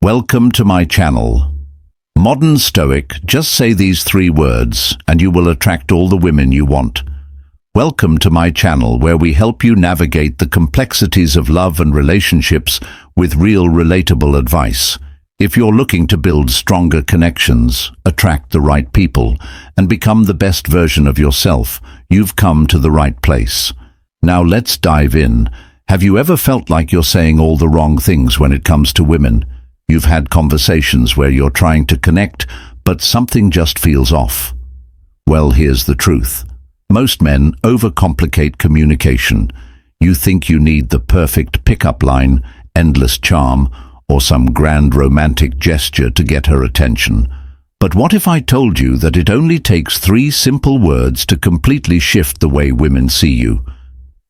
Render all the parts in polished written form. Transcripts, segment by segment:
Welcome to my channel. Modern Stoic, just say these 3 words and you will attract all the women you want. Welcome to my channel where we help you navigate the complexities of love and relationships with real relatable advice. If you're looking to build stronger connections, attract the right people, and become the best version of yourself, you've come to the right place. Now let's dive in. Have you ever felt like you're saying all the wrong things when it comes to women? You've had conversations where you're trying to connect, but something just feels off. Well, here's the truth. Most men overcomplicate communication. You think you need the perfect pickup line, endless charm, or some grand romantic gesture to get her attention. But what if I told you that it only takes 3 simple words to completely shift the way women see you?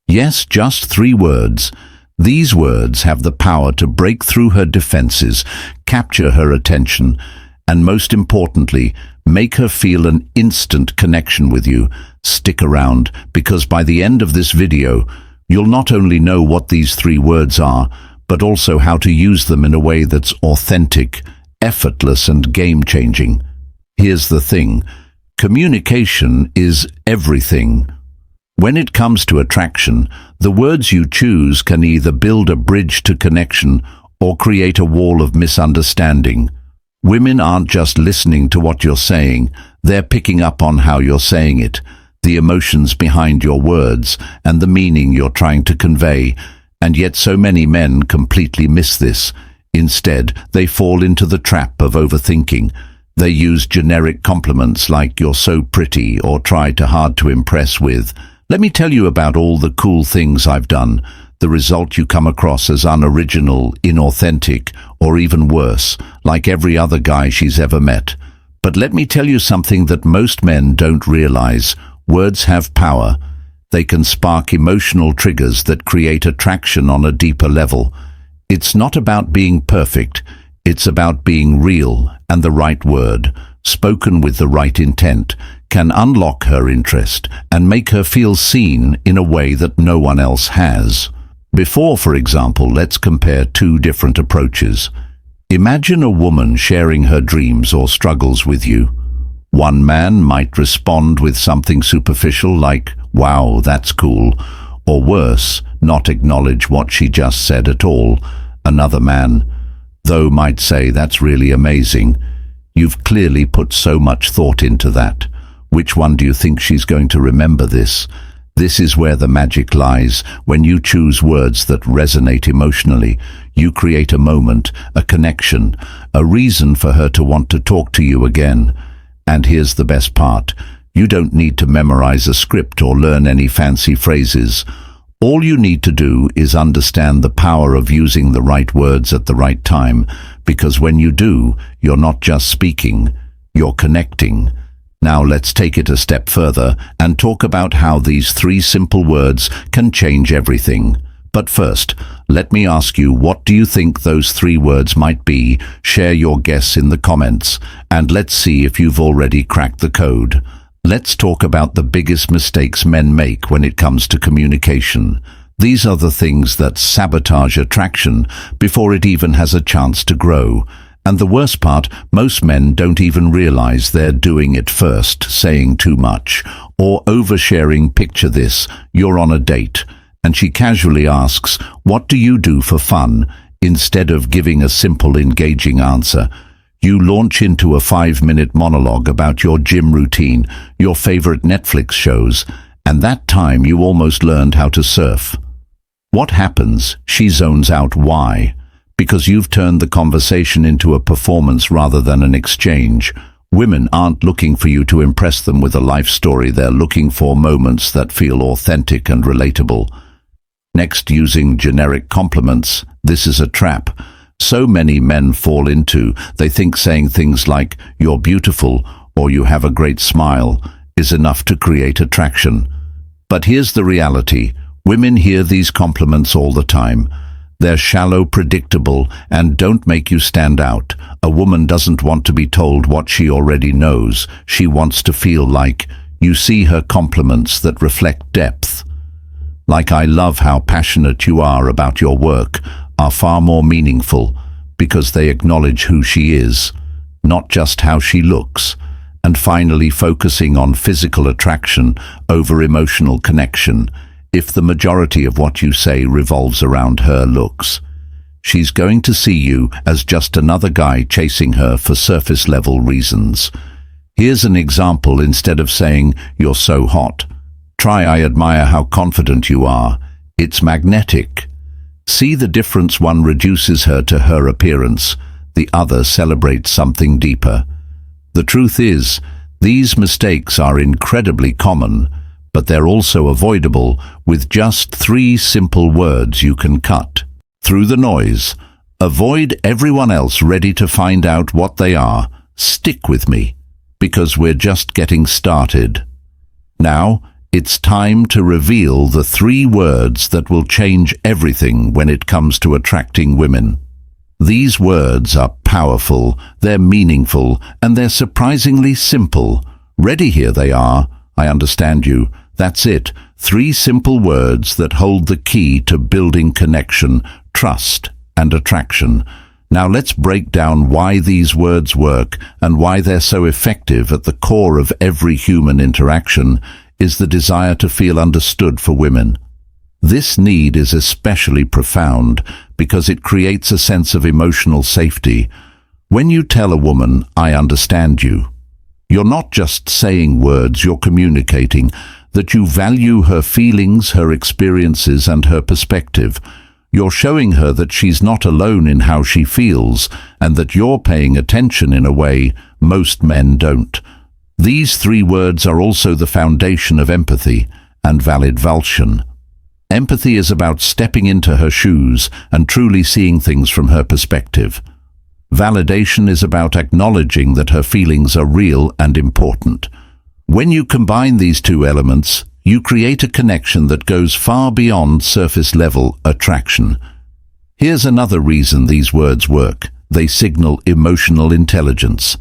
Yes, just 3 words. These words have the power to break through her defenses, capture her attention, and most importantly, make her feel an instant connection with you. Stick around, because by the end of this video, you'll not only know what these 3 words are, but also how to use them in a way that's authentic, effortless, and game-changing. Here's the thing. Communication is everything. When it comes to attraction, the words you choose can either build a bridge to connection or create a wall of misunderstanding. Women aren't just listening to what you're saying, they're picking up on how you're saying it, the emotions behind your words, and the meaning you're trying to convey. And yet so many men completely miss this. Instead, they fall into the trap of overthinking. They use generic compliments like "you're so pretty" or try too hard to impress with "let me tell you about all the cool things I've done." The result, you come across as unoriginal, inauthentic, or even worse, like every other guy she's ever met. But let me tell you something that most men don't realize. Words have power. They can spark emotional triggers that create attraction on a deeper level. It's not about being perfect. It's about being real, and the right word, spoken with the right intent, can unlock her interest and make her feel seen in a way that no one else has. For example, let's compare 2 different approaches. Imagine a woman sharing her dreams or struggles with you. One man might respond with something superficial like, "Wow, that's cool," or worse, not acknowledge what she just said at all. Another man, though, might say, "That's really amazing. You've clearly put so much thought into that." Which one do you think she's going to remember this? This is where the magic lies. When you choose words that resonate emotionally, you create a moment, a connection, a reason for her to want to talk to you again. And here's the best part. You don't need to memorize a script or learn any fancy phrases. All you need to do is understand the power of using the right words at the right time, because when you do, you're not just speaking, you're connecting. Now let's take it a step further and talk about how these 3 simple words can change everything. But first, let me ask you, what do you think those 3 words might be? Share your guess in the comments, and let's see if you've already cracked the code. Let's talk about the biggest mistakes men make when it comes to communication. These are the things that sabotage attraction before it even has a chance to grow. And the worst part, most men don't even realize they're doing it first, saying too much, or oversharing. Picture this, you're on a date, and she casually asks, "What do you do for fun?" Instead of giving a simple, engaging answer, you launch into a 5-minute monologue about your gym routine, your favorite Netflix shows, and that time you almost learned how to surf. What happens? She zones out. Why? Because you've turned the conversation into a performance rather than an exchange. Women aren't looking for you to impress them with a life story. They're looking for moments that feel authentic and relatable. Next, using generic compliments. This is a trap so many men fall into. They think saying things like, "You're beautiful," or "You have a great smile," is enough to create attraction. But here's the reality. Women hear these compliments all the time. They're shallow, predictable, and don't make you stand out. A woman doesn't want to be told what she already knows. She wants to feel like you see her compliments that reflect depth. Like, "I love how passionate you are about your work," are far more meaningful because they acknowledge who she is, not just how she looks. And finally, focusing on physical attraction over emotional connection. If the majority of what you say revolves around her looks, she's going to see you as just another guy chasing her for surface-level reasons. Here's an example. Instead of saying, "You're so hot," try, "I admire how confident you are. It's magnetic." See the difference? One reduces her to her appearance, the other celebrates something deeper. The truth is, these mistakes are incredibly common, but they're also avoidable with just 3 simple words you can cut through the noise. Avoid everyone else ready to find out what they are. Stick with me, because we're just getting started. Now, it's time to reveal the 3 words that will change everything when it comes to attracting women. These words are powerful, they're meaningful, and they're surprisingly simple. Ready? Here they are. I understand you. That's it. 3 simple words that hold the key to building connection, trust, and attraction. Now let's break down why these words work and why they're so effective. At the core of every human interaction is the desire to feel understood. For women, this need is especially profound because it creates a sense of emotional safety. When you tell a woman, "I understand you," you're not just saying words, you're communicating that you value her feelings, her experiences, and her perspective. You're showing her that she's not alone in how she feels and that you're paying attention in a way most men don't. These 3 words are also the foundation of empathy and validation. Empathy is about stepping into her shoes and truly seeing things from her perspective. Validation is about acknowledging that her feelings are real and important. When you combine these 2 elements, you create a connection that goes far beyond surface-level attraction. Here's another reason these words work. They signal emotional intelligence.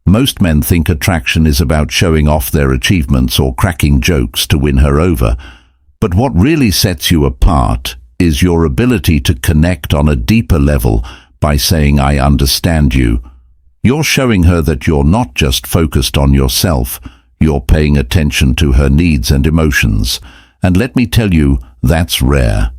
Most men think attraction is about showing off their achievements or cracking jokes to win her over. But what really sets you apart is your ability to connect on a deeper level by saying, "I understand you." You're showing her that you're not just focused on yourself, you're paying attention to her needs and emotions. And let me tell you, that's rare.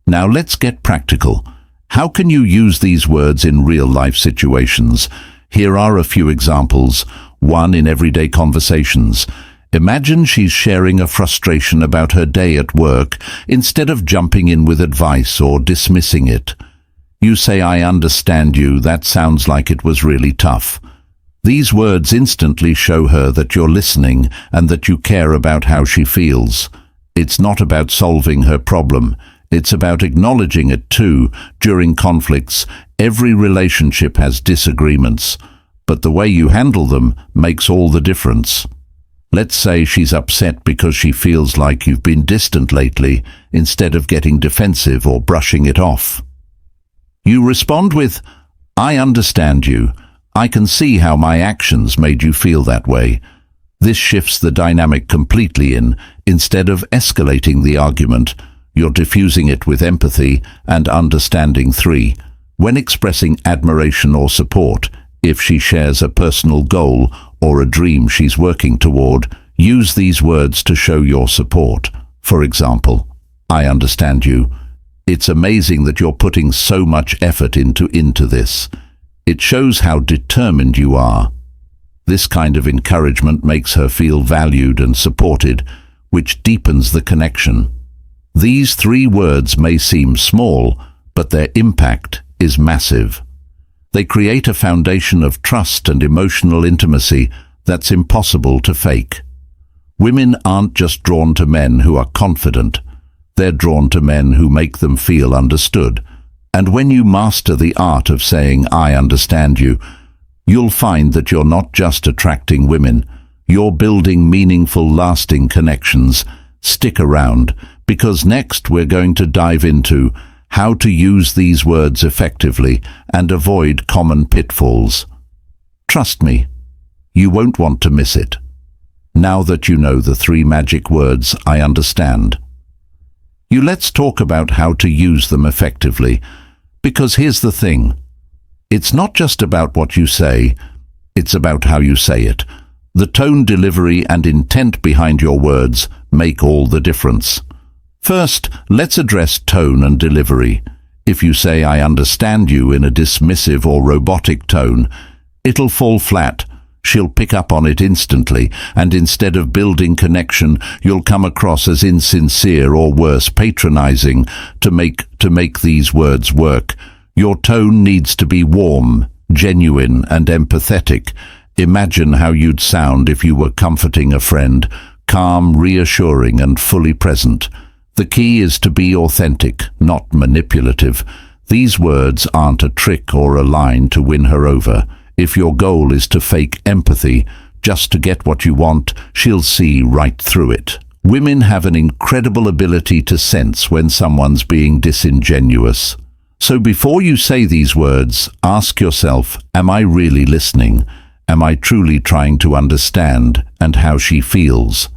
Now let's get practical. How can you use these words in real-life situations? Here are a few examples. 1. In everyday conversations. Imagine she's sharing a frustration about her day at work. Instead of jumping in with advice or dismissing it, you say, "I understand you. That sounds like it was really tough." These words instantly show her that you're listening and that you care about how she feels. It's not about solving her problem. It's about acknowledging it too. During conflicts, every relationship has disagreements, but the way you handle them makes all the difference. Let's say she's upset because she feels like you've been distant lately. Instead of getting defensive or brushing it off, you respond with, "I understand you. I can see how my actions made you feel that way." This shifts the dynamic completely. Instead of escalating the argument, you're diffusing it with empathy and understanding. 3. When expressing admiration or support, if she shares a personal goal or a dream she's working toward, use these words to show your support. For example, "I understand you. It's amazing that you're putting so much effort into this. It shows how determined you are." This kind of encouragement makes her feel valued and supported, which deepens the connection. These 3 words may seem small, but their impact is massive. They create a foundation of trust and emotional intimacy that's impossible to fake. Women aren't just drawn to men who are confident. They're drawn to men who make them feel understood. And when you master the art of saying, "I understand you," you'll find that you're not just attracting women, you're building meaningful, lasting connections. Stick around, because next we're going to dive into how to use these words effectively and avoid common pitfalls. Trust me, you won't want to miss it. Now that you know the 3 magic words, "I understand," let's talk about how to use them effectively. Because here's the thing, It's not just about what you say, it's about how you say it. The tone, delivery, and intent behind your words make all the difference. First, let's address tone and delivery. If you say, "I understand you," in a dismissive or robotic tone, it'll fall flat. She'll pick up on it instantly, and instead of building connection, you'll come across as insincere or worse, patronizing. To make these words work, your tone needs to be warm, genuine, and empathetic. Imagine how you'd sound if you were comforting a friend, calm, reassuring, and fully present. The key is to be authentic, not manipulative. These words aren't a trick or a line to win her over. If your goal is to fake empathy just to get what you want, she'll see right through it. Women have an incredible ability to sense when someone's being disingenuous. So before you say these words, ask yourself, am I really listening? Am I truly trying to understand and how she feels?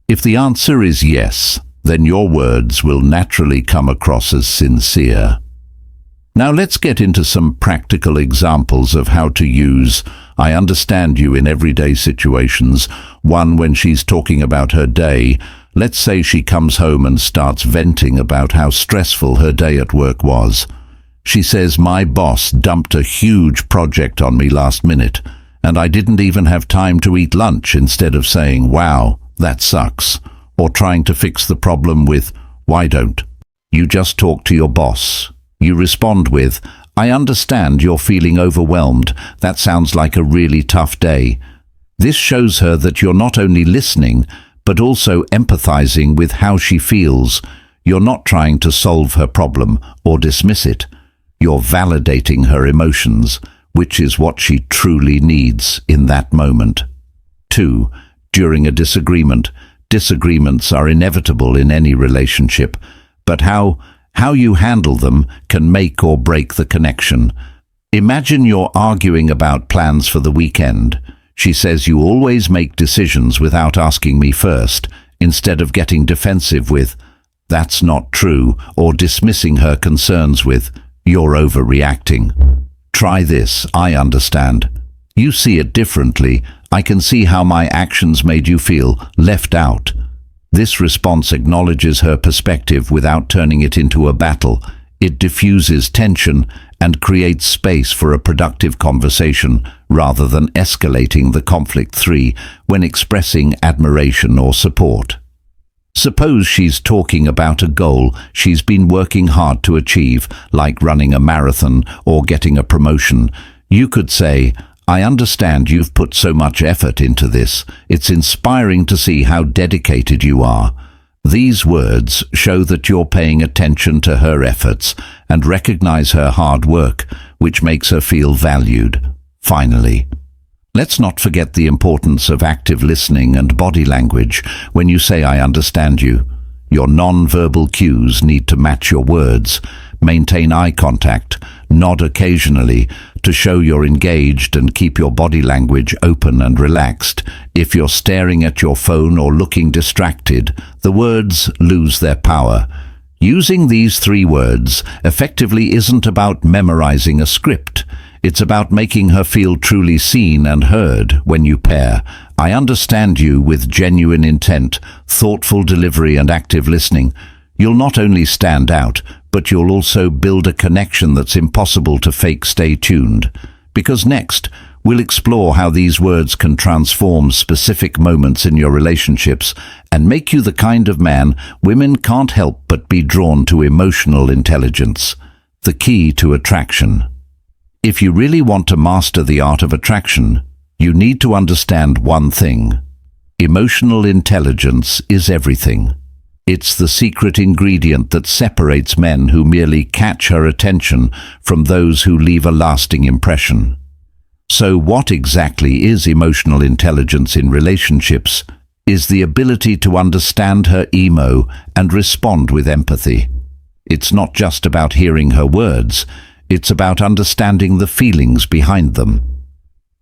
If the answer is yes, then your words will naturally come across as sincere. Now let's get into some practical examples of how to use "I understand you" in everyday situations. One, when she's talking about her day. Let's say she comes home and starts venting about how stressful her day at work was. She says, "My boss dumped a huge project on me last minute, and I didn't even have time to eat lunch," instead of saying, "Wow, that sucks," or trying to fix the problem with, "Why don't you just talk to your boss?" You respond with, "I understand you're feeling overwhelmed. That sounds like a really tough day." This shows her that you're not only listening, but also empathizing with how she feels. You're not trying to solve her problem or dismiss it. You're validating her emotions, which is what she truly needs in that moment. 2. During a disagreement. Disagreements are inevitable in any relationship, but how you handle them can make or break the connection. Imagine you're arguing about plans for the weekend. She says, "You always make decisions without asking me first," instead of getting defensive with, "That's not true," or dismissing her concerns with, "You're overreacting." Try this, "I understand. You see it differently. I can see how my actions made you feel left out." This response acknowledges her perspective without turning it into a battle. It diffuses tension and creates space for a productive conversation rather than escalating the conflict. 3. When expressing admiration or support. Suppose she's talking about a goal she's been working hard to achieve, like running a marathon or getting a promotion. You could say, "I understand you've put so much effort into this. It's inspiring to see how dedicated you are." These words show that you're paying attention to her efforts and recognize her hard work, which makes her feel valued. Finally, let's not forget the importance of active listening and body language. When you say "I understand you," your non-verbal cues need to match your words. Maintain eye contact, nod occasionally to show you're engaged, and keep your body language open and relaxed. If you're staring at your phone or looking distracted, the words lose their power. Using these 3 words effectively isn't about memorizing a script. It's about making her feel truly seen and heard. When you pair "I understand you" with genuine intent, thoughtful delivery, and active listening, you'll not only stand out, but you'll also build a connection that's impossible to fake. Stay tuned, because next we'll explore how these words can transform specific moments in your relationships and make you the kind of man women can't help but be drawn to. Emotional intelligence, the key to attraction. If you really want to master the art of attraction, you need to understand one thing. Emotional intelligence is everything. It's the secret ingredient that separates men who merely catch her attention from those who leave a lasting impression. So what exactly is emotional intelligence in relationships? Is the ability to understand her emo and respond with empathy. It's not just about hearing her words, it's about understanding the feelings behind them.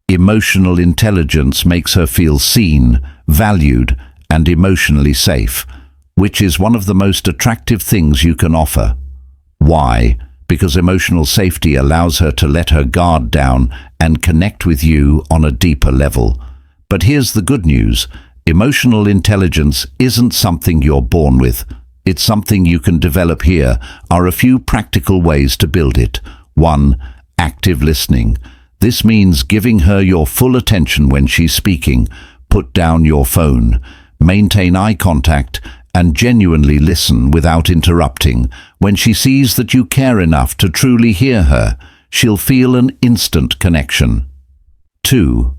Emotional intelligence makes her feel seen, valued, and emotionally safe, which is one of the most attractive things you can offer. Why? because emotional safety allows her to let her guard down and connect with you on a deeper level. But here's the good news. Emotional intelligence isn't something you're born with. It's something you can develop. Here are a few practical ways to build it. 1. Active listening. This means giving her your full attention when she's speaking. Put down your phone. Maintain eye contact and genuinely listen without interrupting. When she sees that you care enough to truly hear her, she'll feel an instant connection. 2.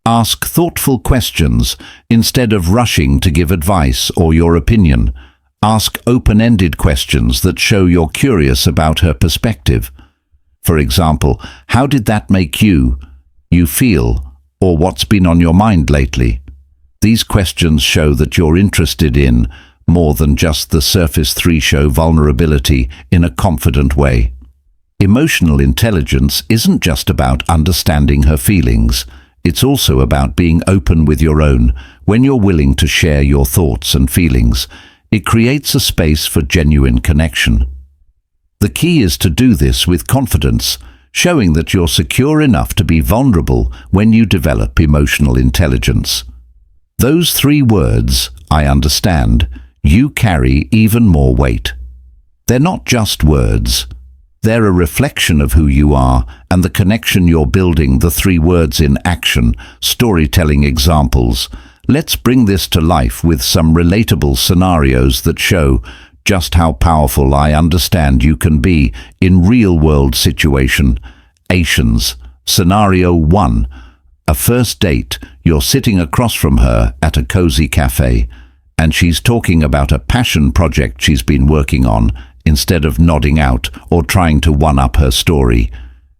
Ask thoughtful questions instead of rushing to give advice or your opinion. Ask open-ended questions that show you're curious about her perspective. For example, how did that make you feel, or what's been on your mind lately? These questions show that you're interested in more than just the surface. 3. Show vulnerability in a confident way. Emotional intelligence isn't just about understanding her feelings. It's also about being open with your own. When you're willing to share your thoughts and feelings, it creates a space for genuine connection. The key is to do this with confidence, showing that you're secure enough to be vulnerable when you develop emotional intelligence. Those 3 words, I understand, you carry even more weight. They're not just words. They're a reflection of who you are and the connection you're building. The 3 words in action. Storytelling examples. Let's bring this to life with some relatable scenarios that show just how powerful I understand you can be in real-world situations. Scenario 1. A first date. You're sitting across from her at a cozy cafe, and she's talking about a passion project she's been working on. Instead of nodding out or trying to one-up her story,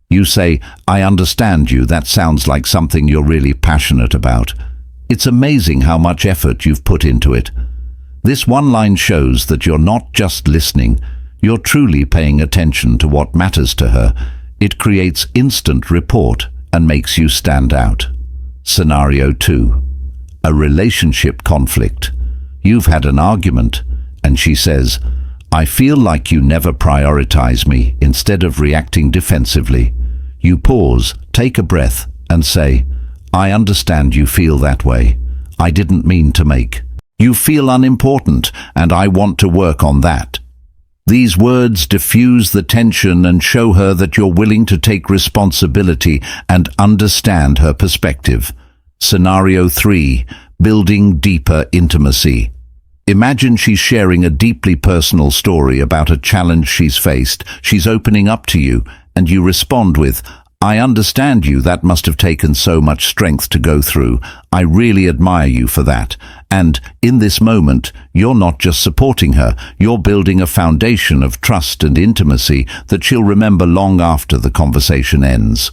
you say, I understand you. That sounds like something you're really passionate about. It's amazing how much effort you've put into it. This one line shows that you're not just listening, you're truly paying attention to what matters to her. It creates instant rapport and makes you stand out. Scenario 2. A relationship conflict. You've had an argument, and she says, I feel like you never prioritize me. Instead of reacting defensively, you pause, take a breath, and say, I understand you feel that way. I didn't mean to make you feel unimportant, and I want to work on that. These words diffuse the tension and show her that you're willing to take responsibility and understand her perspective. Scenario 3. Building deeper intimacy. Imagine she's sharing a deeply personal story about a challenge she's faced. She's opening up to you, and you respond with, I understand you. That must have taken so much strength to go through. I really admire you for that. And in this moment, you're not just supporting her, you're building a foundation of trust and intimacy that she'll remember long after the conversation ends.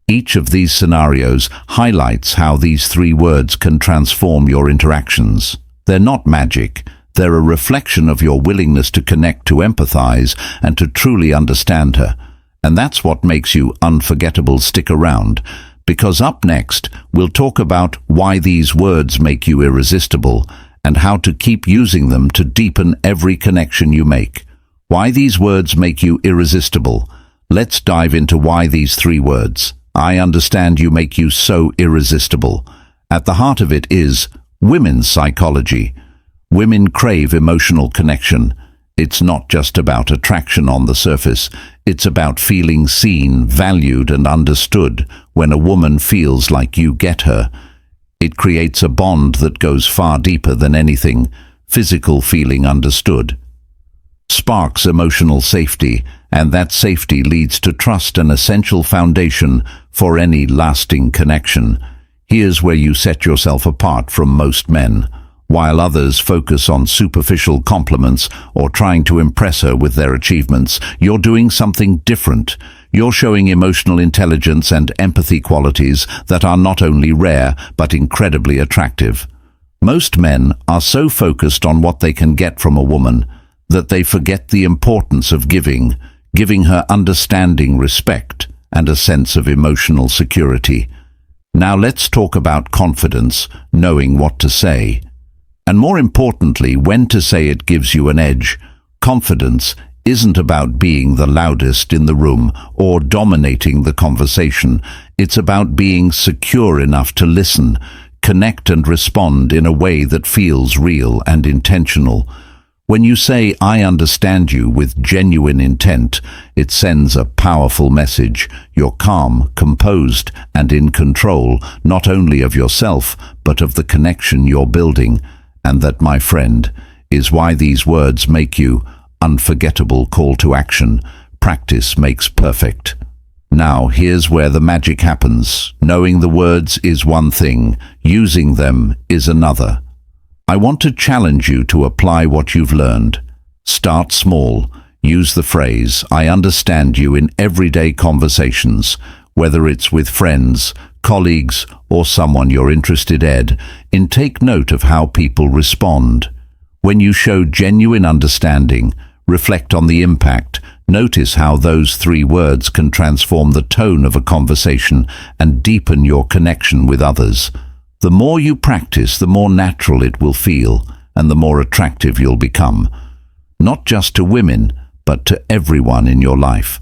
Each of these scenarios highlights how these 3 words can transform your interactions. They're not magic. They're a reflection of your willingness to connect, to empathize, and to truly understand her. And that's what makes you unforgettable. Stick around, because up next, we'll talk about why these words make you irresistible and how to keep using them to deepen every connection you make. Why these words make you irresistible. Let's dive into why these 3 words, I understand you, make you so irresistible. At the heart of it is women's psychology. Women crave emotional connection. It's not just about attraction on the surface. It's about feeling seen, valued, and understood. When a woman feels like you get her, it creates a bond that goes far deeper than anything physical. Feeling understood sparks emotional safety, and that safety leads to trust, an essential foundation for any lasting connection. Here's where you set yourself apart from most men. While others focus on superficial compliments or trying to impress her with their achievements, you're doing something different. You're showing emotional intelligence and empathy, qualities that are not only rare but incredibly attractive. Most men are so focused on what they can get from a woman that they forget the importance of giving her understanding, respect, and a sense of emotional security. Now let's talk about confidence, knowing what to say. And more importantly, when to say it gives you an edge. Confidence isn't about being the loudest in the room or dominating the conversation. It's about being secure enough to listen, connect and respond in a way that feels real and intentional. When you say, "I understand you," with genuine intent, it sends a powerful message. You're calm, composed, and in control, not only of yourself, but of the connection you're building. And that, my friend, is why these words make you unforgettable. Call to action. Practice makes perfect. Now, here's where the magic happens. Knowing the words is one thing, using them is another. I want to challenge you to apply what you've learned. Start small. Use the phrase, "I understand you," in everyday conversations, whether it's with friends, colleagues, or someone you're interested in. Take note of how people respond. When you show genuine understanding, reflect on the impact. Notice how those 3 words can transform the tone of a conversation and deepen your connection with others. The more you practice, the more natural it will feel, and the more attractive you'll become, not just to women, but to everyone in your life.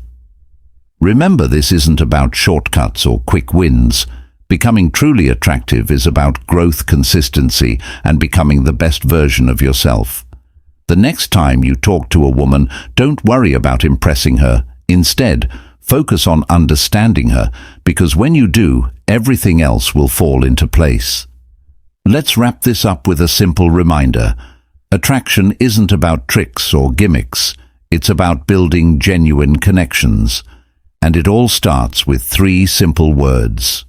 Remember, this isn't about shortcuts or quick wins. Becoming truly attractive is about growth, consistency, and becoming the best version of yourself. The next time you talk to a woman, don't worry about impressing her. Instead, focus on understanding her, because when you do, everything else will fall into place. Let's wrap this up with a simple reminder. Attraction isn't about tricks or gimmicks. It's about building genuine connections. And it all starts with 3 simple words.